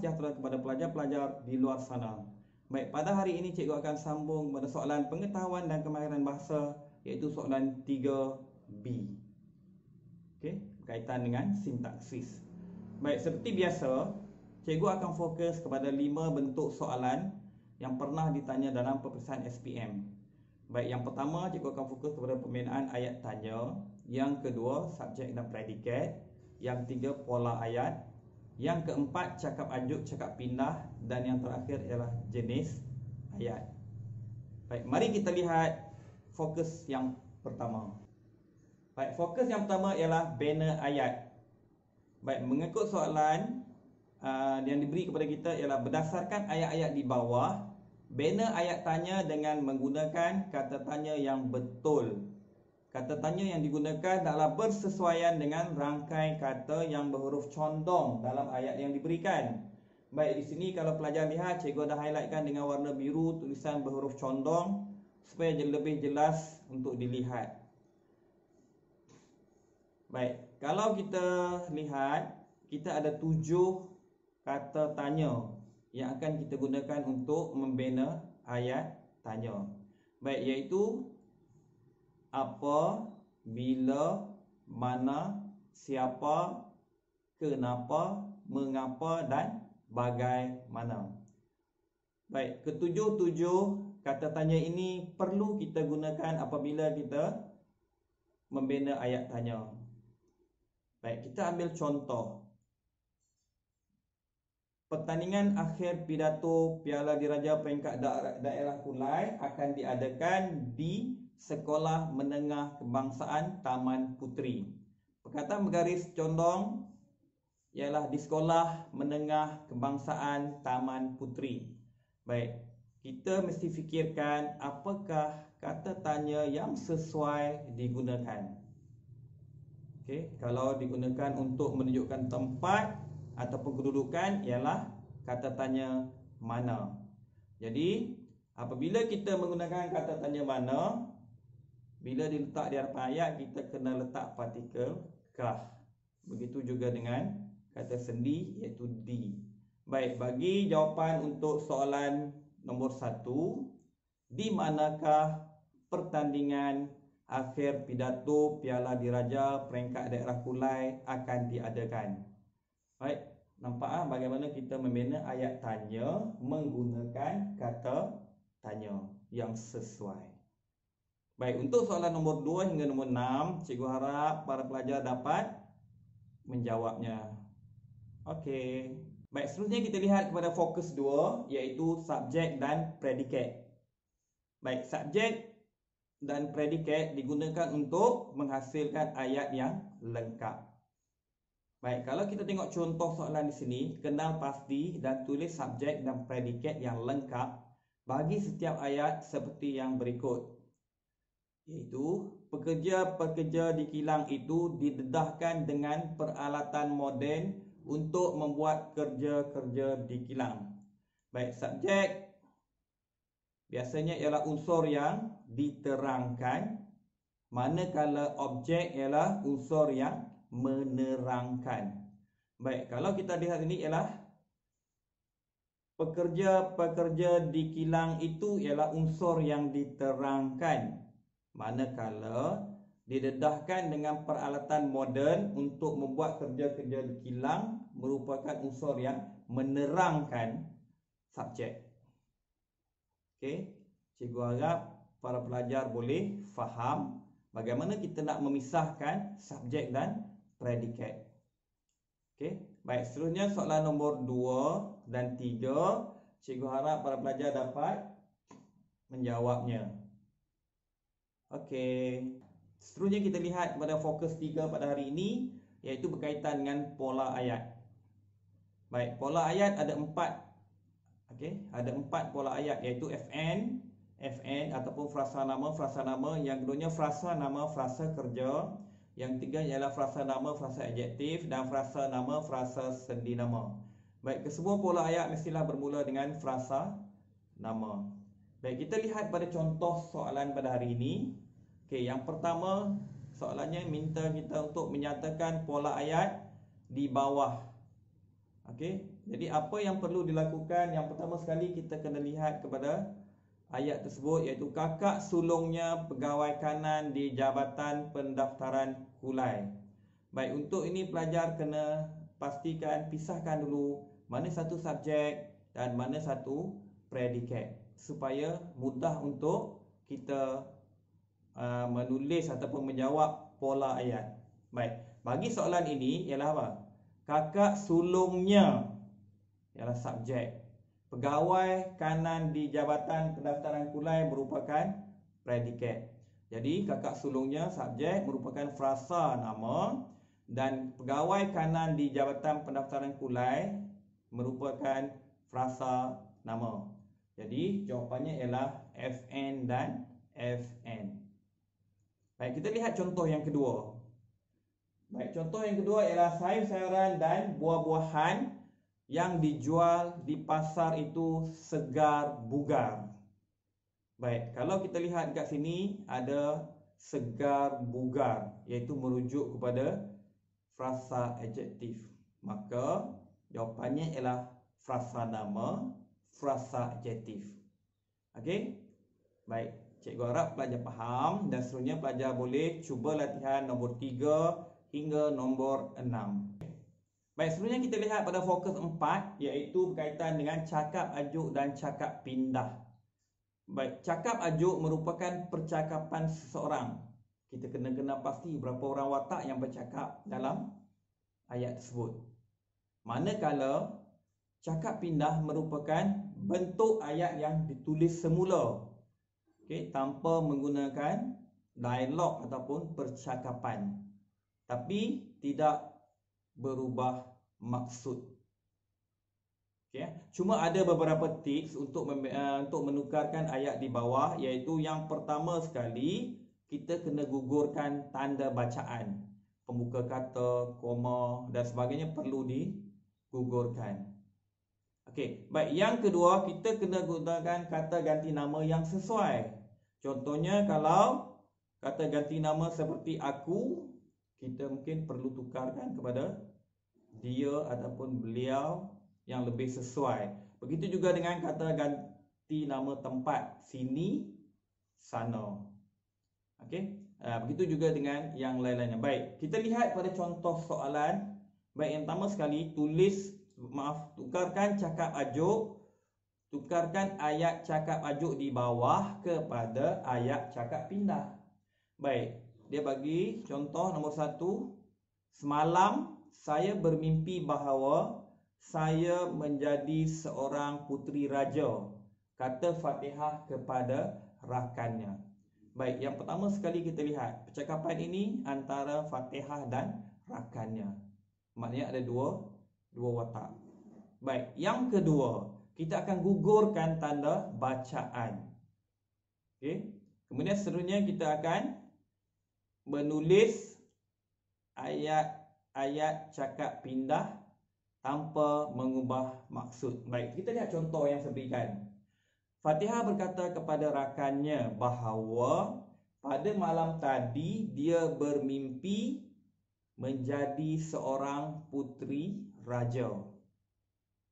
sejahtera kepada pelajar-pelajar di luar sana. Baik, pada hari ini cikgu akan sambung pada soalan pengetahuan dan kemahiran bahasa, iaitu soalan 3B. Okey, berkaitan dengan sintaksis. Baik, seperti biasa, cikgu akan fokus kepada 5 bentuk soalan yang pernah ditanya dalam peperiksaan SPM. Baik, yang pertama cikgu akan fokus kepada pembinaan ayat tanya, yang kedua subjek dan predikat, yang ketiga pola ayat, yang keempat cakap ajuk, cakap pindah, dan yang terakhir ialah jenis ayat. Baik, mari kita lihat fokus yang pertama. Baik, fokus yang pertama ialah bina ayat. Baik, mengikut soalan yang diberi kepada kita ialah berdasarkan ayat-ayat di bawah, bina ayat tanya dengan menggunakan kata tanya yang betul. Kata tanya yang digunakan adalah bersesuaian dengan rangkai kata yang berhuruf condong dalam ayat yang diberikan. Baik, di sini kalau pelajar lihat, cikgu dah highlightkan dengan warna biru tulisan berhuruf condong supaya lebih jelas untuk dilihat. Baik, kalau kita lihat, kita ada 7 kata tanya yang akan kita gunakan untuk membina ayat tanya. Baik, iaitu apa, bila, mana, siapa, kenapa, mengapa dan bagaimana. Baik, ketujuh-tujuh kata tanya ini perlu kita gunakan apabila kita membina ayat tanya. Baik, kita ambil contoh. Pertandingan akhir pidato Piala Diraja peringkat daerah Kulai akan diadakan di Sekolah Menengah Kebangsaan Taman Puteri. Perkataan bergaris condong ialah di Sekolah Menengah Kebangsaan Taman Puteri. Baik, kita mesti fikirkan apakah kata tanya yang sesuai digunakan. Okey, kalau digunakan untuk menunjukkan tempat ataupun kedudukan ialah kata tanya mana. Jadi, apabila kita menggunakan kata tanya mana, bila diletak di hadapan ayat, kita kena letak partikel kah. Begitu juga dengan kata sendi, iaitu di. Baik, bagi jawapan untuk soalan nombor 1, di manakah pertandingan akhir pidato Piala Diraja peringkat daerah Kulai akan diadakan? Baik, nampak bagaimana kita membina ayat tanya menggunakan kata tanya yang sesuai. Baik, untuk soalan nombor 2 hingga nombor 6, cikgu harap para pelajar dapat menjawabnya. Okey. Baik, seterusnya kita lihat kepada fokus 2, iaitu subjek dan predikat. Baik, subjek dan predikat digunakan untuk menghasilkan ayat yang lengkap. Baik, kalau kita tengok contoh soalan di sini, kenal pasti dan tulis subjek dan predikat yang lengkap bagi setiap ayat seperti yang berikut. Iaitu, pekerja-pekerja di kilang itu didedahkan dengan peralatan moden untuk membuat kerja-kerja di kilang. Baik, subjek biasanya ialah unsur yang diterangkan, manakala objek ialah unsur yang menerangkan. Baik, kalau kita lihat ini ialah pekerja-pekerja di kilang itu ialah unsur yang diterangkan, manakala didedahkan dengan peralatan moden untuk membuat kerja-kerja di kilang merupakan unsur yang menerangkan subjek. Okey, cikgu harap para pelajar boleh faham bagaimana kita nak memisahkan subjek dan predikat. Okey, baik, seterusnya soalan nombor 2 dan 3, cikgu harap para pelajar dapat menjawabnya. Okey, seterusnya kita lihat pada fokus 3 pada hari ini, iaitu berkaitan dengan pola ayat. Baik, pola ayat ada 4. Okey, ada 4 pola ayat, iaitu FN ataupun frasa nama, yang keduanya frasa nama, frasa kerja, yang ketiga ialah frasa nama, frasa adjektif, dan frasa nama, frasa sendi nama. Baik, kesemua pola ayat mestilah bermula dengan frasa nama. Baik, kita lihat pada contoh soalan pada hari ini. Okey, yang pertama, soalannya minta kita untuk menyatakan pola ayat di bawah. Okey, Jadi apa yang perlu dilakukan? Yang pertama sekali kita kena lihat kepada ayat tersebut, iaitu kakak sulungnya pegawai kanan di Jabatan Pendaftaran Kulai. Baik, untuk ini pelajar kena pastikan pisahkan dulu mana satu subjek dan mana satu predikat supaya mudah untuk kita menulis ataupun menjawab pola ayat. Baik, bagi soalan ini ialah apa? Kakak sulungnya ialah subjek. Pegawai kanan di Jabatan Pendaftaran Kulai merupakan predikat. Jadi kakak sulungnya subjek merupakan frasa nama dan pegawai kanan di Jabatan Pendaftaran Kulai merupakan frasa nama. Jadi jawapannya ialah FN dan FN. Baik, kita lihat contoh yang kedua. Baik, contoh yang kedua ialah sayur-sayuran dan buah-buahan yang dijual di pasar itu segar bugar. Baik, kalau kita lihat kat sini ada segar bugar, iaitu merujuk kepada frasa adjektif. Maka jawapannya ialah frasa nama, frasa adjektif. Okey? Baik, cikgu harap pelajar faham dan seterusnya pelajar boleh cuba latihan nombor 3 hingga nombor 6. Baik, seterusnya kita lihat pada fokus 4, iaitu berkaitan dengan cakap ajuk dan cakap pindah. Baik, cakap ajuk merupakan percakapan seseorang. Kita kena pasti berapa orang watak yang bercakap dalam ayat tersebut. Manakala cakap pindah merupakan bentuk ayat yang ditulis semula, tanpa menggunakan dialog ataupun percakapan, tapi tidak berubah maksud. Cuma ada beberapa tips untuk menukarkan ayat di bawah, iaitu yang pertama sekali kita kena gugurkan tanda bacaan. Pembuka kata, koma dan sebagainya perlu digugurkan. Okey, baik, yang kedua kita kena gunakan kata ganti nama yang sesuai. Contohnya kalau kata ganti nama seperti aku, kita mungkin perlu tukarkan kepada dia ataupun beliau yang lebih sesuai. Begitu juga dengan kata ganti nama tempat, sini, sana. Okey, begitu juga dengan yang lain-lainnya. Baik, kita lihat pada contoh soalan. Baik, yang pertama sekali tukarkan cakap ajuk, tukarkan ayat cakap ajuk di bawah kepada ayat cakap pindah. Baik, dia bagi contoh nombor 1. Semalam saya bermimpi bahawa saya menjadi seorang puteri raja, kata Fatihah kepada rakannya. Baik, yang pertama sekali kita lihat percakapan ini antara Fatihah dan rakannya. Maknanya ada dua watak. Baik, yang kedua kita akan gugurkan tanda bacaan. Okey, kemudian seterusnya kita akan menulis ayat cakap pindah tanpa mengubah maksud. Baik, kita lihat contoh yang saya berikan. Fatihah berkata kepada rakannya bahawa pada malam tadi dia bermimpi menjadi seorang puteri raja.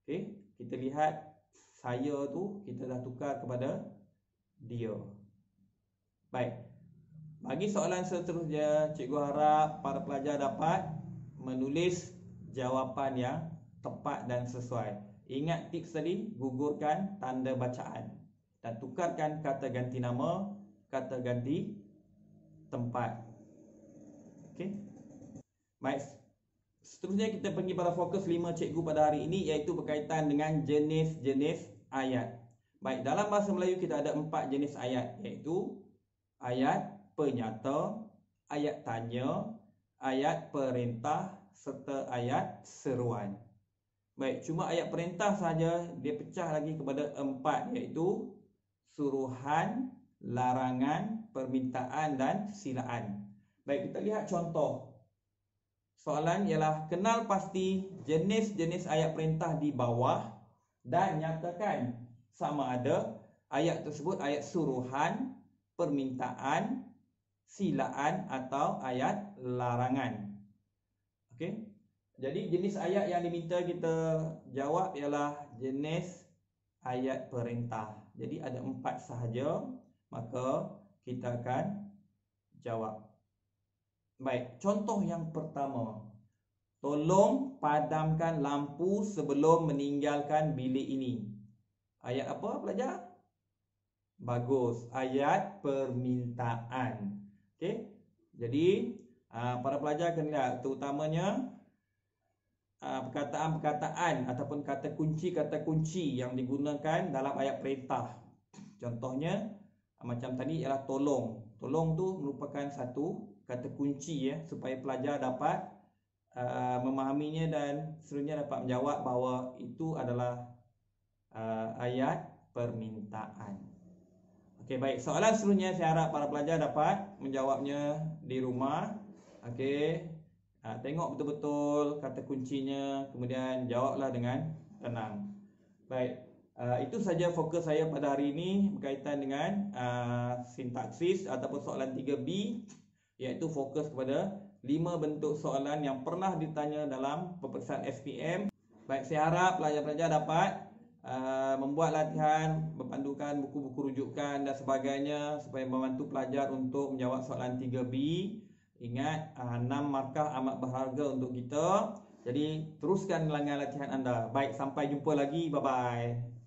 Okey, kita lihat saya tu kita dah tukar kepada dia. Baik, bagi soalan seterusnya, cikgu harap para pelajar dapat menulis jawapan yang tepat dan sesuai. Ingat tips tadi, gugurkan tanda bacaan dan tukarkan kata ganti nama, kata ganti tempat. Okey. Baik, seterusnya kita pergi pada fokus 5 cikgu pada hari ini, iaitu berkaitan dengan jenis-jenis ayat. Baik, dalam bahasa Melayu kita ada 4 jenis ayat, iaitu ayat penyata, ayat tanya, ayat perintah serta ayat seruan. Baik, cuma ayat perintah saja dia pecah lagi kepada 4, iaitu suruhan, larangan, permintaan dan silaan. Baik, kita lihat contoh. Soalan ialah kenal pasti jenis-jenis ayat perintah di bawah dan nyatakan sama ada ayat tersebut ayat suruhan, permintaan, silaan atau ayat larangan. Okey. Jadi jenis ayat yang diminta kita jawab ialah jenis ayat perintah. Jadi ada 4 sahaja, maka kita akan jawab. Baik, contoh yang pertama. Tolong padamkan lampu sebelum meninggalkan bilik ini. Ayat apa pelajar? Bagus, ayat permintaan. Okey. Jadi para pelajar kena lihat terutamanya perkataan-perkataan ataupun kata kunci yang digunakan dalam ayat perintah. Contohnya macam tadi ialah tolong. Tolong tu merupakan satu kata kunci ya, supaya pelajar dapat memahaminya dan seterusnya dapat menjawab bahawa itu adalah ayat permintaan. Okey, baik. Soalan seterusnya saya harap para pelajar dapat menjawabnya di rumah. Okey. Tengok betul-betul kata kuncinya, kemudian jawablah dengan tenang. Baik, itu saja fokus saya pada hari ini berkaitan dengan sintaksis ataupun soalan 3B, iaitu fokus kepada 5 bentuk soalan yang pernah ditanya dalam peperiksaan SPM. Baik, saya harap pelajar-pelajar dapat membuat latihan, berpandukan buku-buku rujukan dan sebagainya supaya membantu pelajar untuk menjawab soalan 3B. Ingat, 6 markah amat berharga untuk kita. Jadi teruskan dengan latihan anda. Baik, sampai jumpa lagi. Bye-bye.